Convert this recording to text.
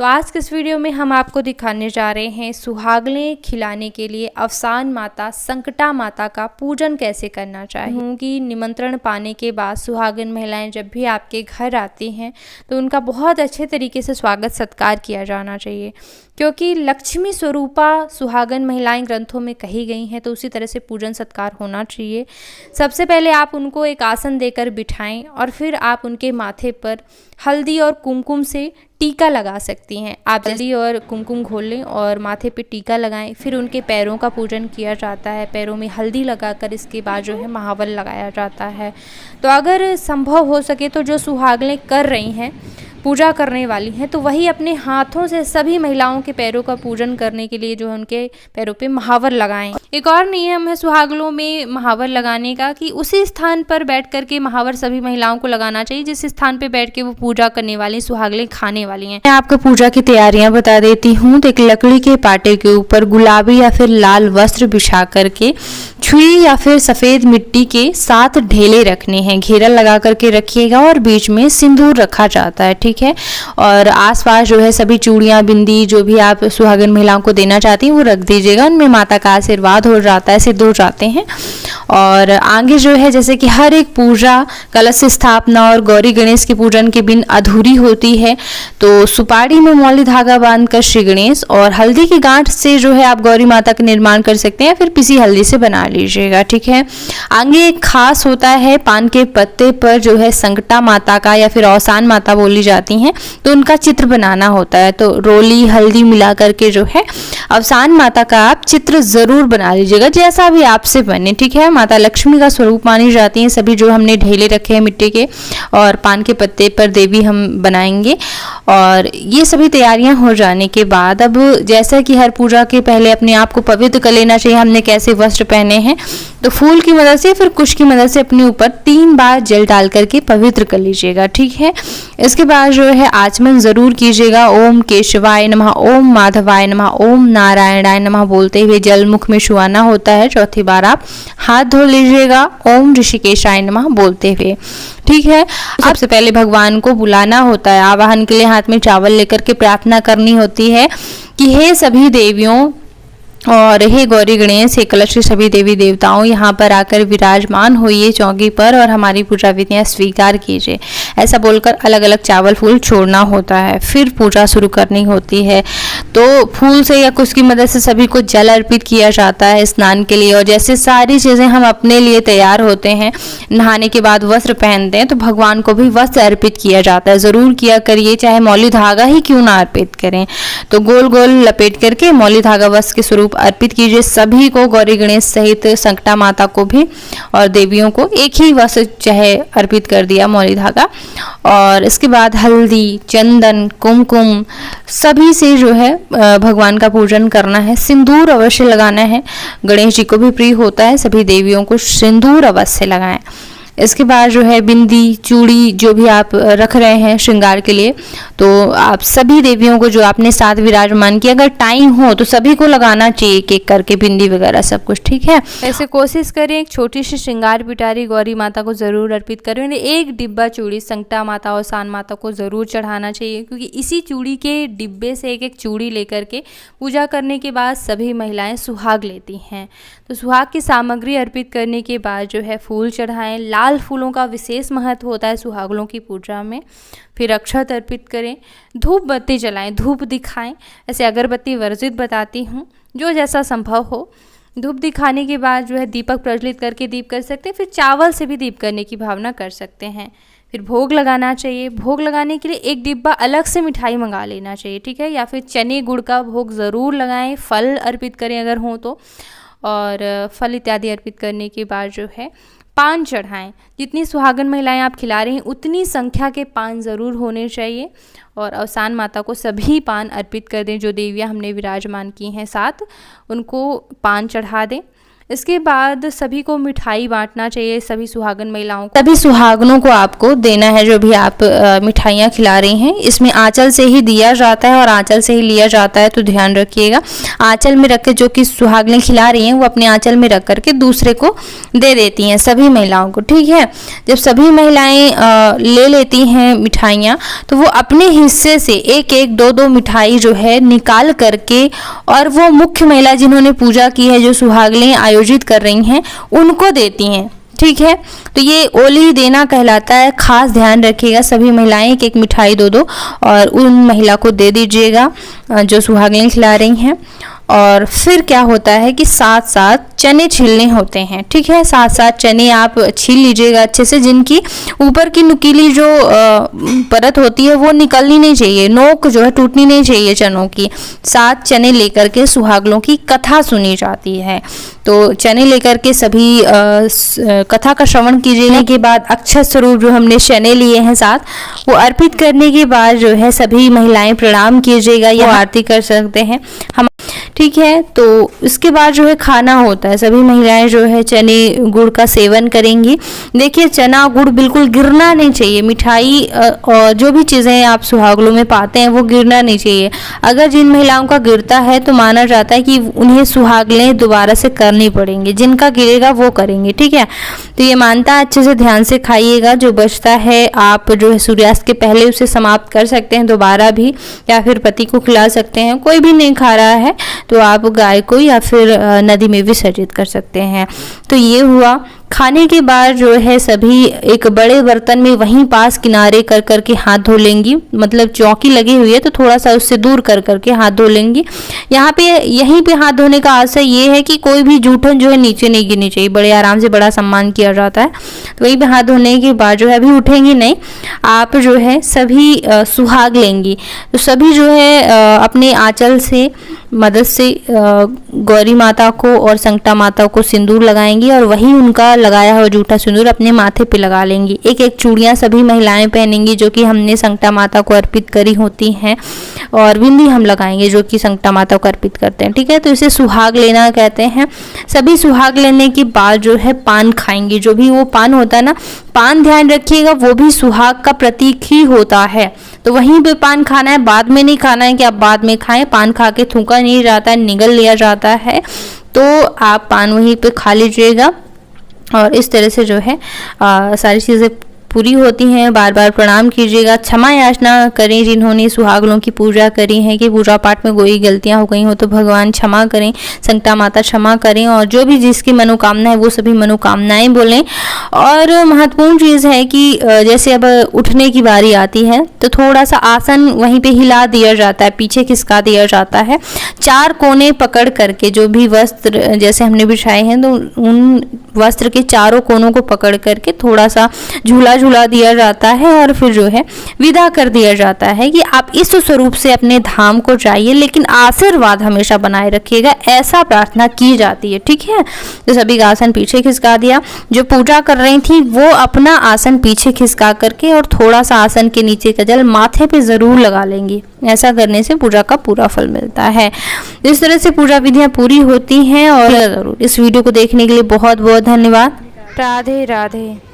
तो आज के इस वीडियो में हम आपको दिखाने जा रहे हैं सुहागनें खिलाने के लिए अवसान माता संकटा माता का पूजन कैसे करना चाहिए। कि निमंत्रण पाने के बाद सुहागन महिलाएं जब भी आपके घर आती हैं तो उनका बहुत अच्छे तरीके से स्वागत सत्कार किया जाना चाहिए, क्योंकि लक्ष्मी स्वरूपा सुहागन महिलाएं ग्रंथों में कही गई हैं, तो उसी तरह से पूजन सत्कार होना चाहिए। सबसे पहले आप उनको एक आसन देकर बिठाएं और फिर आप उनके माथे पर हल्दी और कुमकुम से टीका लगा सकती हैं। आप हल्दी और कुमकुम घोल लें और माथे पे टीका लगाएं। फिर उनके पैरों का पूजन किया जाता है, पैरों में हल्दी लगाकर इसके बाद जो है महावर लगाया जाता है। तो अगर संभव हो सके तो जो सुहागनें कर रही हैं, पूजा करने वाली हैं, तो वही अपने हाथों से सभी महिलाओं के पैरों का पूजन करने के लिए जो है उनके पैरों पे महावर लगाएं। एक और नियम है सुहागनों में महावर लगाने का कि उसी स्थान पर बैठ कर के महावर सभी महिलाओं को लगाना चाहिए जिस स्थान पे बैठ के वो पूजा करने वाली सुहागनें खाने वाली हैं। मैं आपको पूजा की तैयारियां बता देती हूँ। तो एक लकड़ी के पाटे के ऊपर गुलाबी या फिर लाल वस्त्र बिछा करके छुई या फिर सफ़ेद मिट्टी के 7 ढेले रखने हैं। घेरा लगा करके रखिएगा और बीच में सिंदूर रखा जाता है, ठीक है। और आसपास जो है सभी चूड़ियाँ बिंदी जो भी आप सुहागन महिलाओं को देना चाहती हैं वो रख दीजिएगा। उनमें माता का आशीर्वाद हो जाता है, सिद्ध हो जाते हैं। और आगे जो है जैसे कि हर एक पूजा कलश स्थापना और गौरी गणेश के पूजन के बिन अधूरी होती है, तो सुपारी में मौली धागा बांधकर श्री गणेश और हल्दी की गांठ से जो है आप गौरी माता का निर्माण कर सकते हैं, फिर पिसी हल्दी से बना लीजिएगा, ठीक है। आगे एक खास होता है, पान के पत्ते पर जो है संकटा माता का या फिर अवसान माता बोली जाती हैं, तो उनका चित्र बनाना होता है। तो रोली हल्दी मिला करके जो है अवसान माता का आप चित्र जरूर बना लीजिएगा, जैसा भी आपसे बने, ठीक है। माता लक्ष्मी का स्वरूप मानी जाती हैं सभी जो हमने ढेले रखे हैं मिट्टी के, और पान के पत्ते पर देवी हम बनाएंगे। और ये सभी तैयारियां हो जाने के बाद अब जैसा कि हर पूजा के पहले अपने आप को पवित्र कर लेना चाहिए। हमने कैसे वस्त्र पहने हैं, तो फूल की मदद से फिर कुश की मदद से अपने ऊपर 3 बार जल डाल करके पवित्र कर लीजिएगा, ठीक है। इसके बाद जो है आचमन जरूर कीजिएगा। ओम केशवाय नमः, ओम माधवाय नमः, ओम नारायणाय नमः बोलते हुए जल मुख में छुआना होता है। चौथी बार आप हाथ धो लीजिएगा ओम ऋषिकेशाय नमः बोलते हुए, ठीक है। सबसे पहले भगवान को बुलाना होता है। आवाहन के लिए हाथ में चावल लेकर के प्रार्थना करनी होती है कि हे सभी देवियों और हे गौरी गणेश, हे कलश के सभी देवी देवताओं, यहाँ पर आकर विराजमान होइए चौकी पर और हमारी पूजा विधियाँ स्वीकार कीजिए। ऐसा बोलकर अलग अलग चावल फूल छोड़ना होता है। फिर पूजा शुरू करनी होती है। तो फूल से या कुश की मदद से सभी को जल अर्पित किया जाता है स्नान के लिए। और जैसे सारी चीज़ें हम अपने लिए तैयार होते हैं, नहाने के बाद वस्त्र पहनते हैं, तो भगवान को भी वस्त्र अर्पित किया जाता है। ज़रूर किया करिए, चाहे मौली धागा ही क्यों ना अर्पित करें। तो गोल गोल लपेट करके मौली धागा वस्त्र के स्वरूप अर्पित कीजिए सभी को, गौरी गणेश सहित संकटा माता को भी और देवियों को एक ही वस्त्र चाहे अर्पित कर दिया मौली धागा। और इसके बाद हल्दी चंदन कुमकुम सभी से जो है भगवान का पूजन करना है। सिंदूर अवश्य लगाना है, गणेश जी को भी प्रिय होता है, सभी देवियों को सिंदूर अवश्य लगाएं। इसके बाद जो है बिंदी चूड़ी जो भी आप रख रहे हैं श्रृंगार के लिए, तो आप सभी देवियों को जो आपने साथ विराजमान किया, अगर टाइम हो तो सभी को लगाना चाहिए एक एक करके बिंदी वगैरह सब कुछ, ठीक है। ऐसे कोशिश करें एक छोटी सी श्रृंगार पिटारी गौरी माता को ज़रूर अर्पित करें। एक डिब्बा चूड़ी संकटा माता और अवसान माता को ज़रूर चढ़ाना चाहिए, क्योंकि इसी चूड़ी के डिब्बे से एक एक चूड़ी लेकर के पूजा करने के बाद सभी महिलाएँ सुहाग लेती हैं। तो सुहाग की सामग्री अर्पित करने के बाद जो है फूल चढ़ाएं। लाल फूलों का विशेष महत्व होता है सुहागनों की पूजा में। फिर अक्षत अर्पित करें, धूप बत्ती जलाएं, धूप दिखाएं। ऐसे अगरबत्ती वर्जित बताती हूँ, जो जैसा संभव हो। धूप दिखाने के बाद जो है दीपक प्रज्वलित करके दीप कर सकते हैं। फिर चावल से भी दीप करने की भावना कर सकते हैं। फिर भोग लगाना चाहिए। भोग लगाने के लिए एक डिब्बा अलग से मिठाई मंगा लेना चाहिए, ठीक है। या फिर चने गुड़ का भोग ज़रूर लगाएं। फल अर्पित करें अगर हो तो, और फल इत्यादि अर्पित करने के बाद जो है पान चढ़ाएं। जितनी सुहागन महिलाएं आप खिला रही हैं उतनी संख्या के पान ज़रूर होने चाहिए। और अवसान माता को सभी पान अर्पित कर दें, जो देवियां हमने विराजमान की हैं साथ उनको पान चढ़ा दें। इसके बाद सभी को मिठाई बांटना चाहिए, सभी सुहागन महिलाओं को, सभी सुहागनों को आपको देना है जो भी आप मिठाइयाँ खिला रही हैं। इसमें आंचल से ही दिया जाता है और आंचल से ही लिया जाता है, तो ध्यान रखिएगा। आंचल में रख के जो कि सुहागनें खिला रही हैं वो अपने आंचल में रख करके दूसरे को दे देती हैं, सभी महिलाओं को, ठीक है। जब सभी महिलाएं ले लेती हैं मिठाइयाँ तो वो अपने हिस्से से एक एक दो दो मिठाई जो है निकाल करके और वो मुख्य महिला जिन्होंने पूजा की है, जो सुहागनें आयोजित कर रही हैं, उनको देती हैं, ठीक है। तो ये ओली देना कहलाता है। खास ध्यान रखिएगा, सभी महिलाएं एक एक मिठाई दो दो और उन महिला को दे दीजिएगा जो सुहागनें खिला रही हैं। और फिर क्या होता है कि साथ साथ चने छीलने होते हैं, ठीक है। साथ साथ चने आप छील लीजिएगा अच्छे से, जिनकी ऊपर की नुकीली जो परत होती है वो निकलनी नहीं चाहिए, नोक जो है टूटनी नहीं चाहिए चनों की। साथ चने लेकर के सुहागनों की कथा सुनी जाती है। तो चने लेकर के सभी कथा का श्रवण कीजिए के बाद अक्षत स्वरूप जो हमने चने लिए हैं साथ, वो अर्पित करने के बाद जो है सभी महिलाएं प्रणाम कीजिएगा या आरती कर सकते हैं हम, ठीक है। तो इसके बाद जो है खाना होता है, सभी महिलाएं जो है चने गुड़ का सेवन करेंगी। देखिए चना गुड़ बिल्कुल गिरना नहीं चाहिए, मिठाई और जो भी चीज़ें आप सुहागनों में पाते हैं वो गिरना नहीं चाहिए। अगर जिन महिलाओं का गिरता है तो माना जाता है कि उन्हें सुहागनें दोबारा से करनी पड़ेंगी, जिनका गिरेगा वो करेंगे, ठीक है। तो ये मानता है, अच्छे से ध्यान से खाइएगा। जो बचता है आप जो है सूर्यास्त के पहले उसे समाप्त कर सकते हैं दोबारा भी, या फिर पति को खिला सकते हैं। कोई भी नहीं खा रहा है तो आप गाय को या फिर नदी में विसर्जित कर सकते हैं। तो ये हुआ। खाने के बाद जो है सभी एक बड़े बर्तन में वहीं पास किनारे कर करके हाथ धो लेंगी, मतलब चौकी लगी हुई है तो थोड़ा सा उससे दूर कर करके हाथ धो लेंगी। यहाँ पे यहीं पे हाथ धोने का आशय ये है कि कोई भी जूठन जो है नीचे नहीं गिरनी चाहिए, बड़े आराम से बड़ा सम्मान किया जाता है। तो वहीं पे हाथ धोने के बाद जो है अभी उठेंगी नहीं, आप जो है सभी सुहाग लेंगी। तो सभी जो है अपने आंचल से मदद से गौरी माता को और संकटा माता को सिंदूर लगाएंगी और वही उनका लगाया हुआ जूठा सिंदूर अपने माथे पे लगा लेंगी। एक एक चूड़ियाँ सभी महिलाएं पहनेंगी जो कि हमने संकटा माता को अर्पित करी होती हैं, और बिंदी हम लगाएंगे जो कि संकटा माता को अर्पित करते हैं, ठीक है। तो इसे सुहाग लेना कहते हैं। सभी सुहाग लेने के बाद जो है पान खाएंगे। जो भी वो पान होता है ना, पान ध्यान रखिएगा वो भी सुहाग का प्रतीक ही होता है। तो वहीं पे पान खाना है, बाद में नहीं खाना है कि आप बाद में खाएं। पान खा के थूका नहीं जाता है, निगल लिया जाता है। तो आप पान वहीं पे खा लीजिएगा और इस तरह से जो है सारी चीज़ें पूरी होती हैं। बार बार प्रणाम कीजिएगा, क्षमा याचना करें जिन्होंने सुहागनों की पूजा करी है कि पूजा पाठ में कोई गलतियां हो गई हो तो भगवान क्षमा करें, संकटा माता क्षमा करें, और जो भी जिसकी मनोकामना है वो सभी मनोकामनाएं बोलें। और महत्वपूर्ण चीज़ है कि जैसे अब उठने की बारी आती है तो थोड़ा सा आसन वहीं पे हिला दिया जाता है, पीछे खिसका दिया जाता है। चार कोने पकड़ करके जो भी वस्त्र जैसे हमने बिछाए हैं तो उन वस्त्र के चारों कोनों को पकड़ करके थोड़ा सा झूला झूला दिया जाता है और फिर जो है विदा कर दिया जाता है कि आप इस स्वरूप से अपने धाम को जाइए, लेकिन आशीर्वाद हमेशा बनाए रखिएगा, ऐसा प्रार्थना की जाती है, ठीक है। तो सभी का आसन पीछे खिसका दिया। जो पूजा कर रही थी वो अपना आसन पीछे खिसका करके और थोड़ा सा आसन के नीचे का जल माथे पे जरूर लगा लेंगी। ऐसा करने से पूजा का पूरा फल मिलता है। इस तरह से पूजा विधियां पूरी होती हैं। और जरूर इस वीडियो को देखने के लिए बहुत बहुत धन्यवाद। राधे राधे।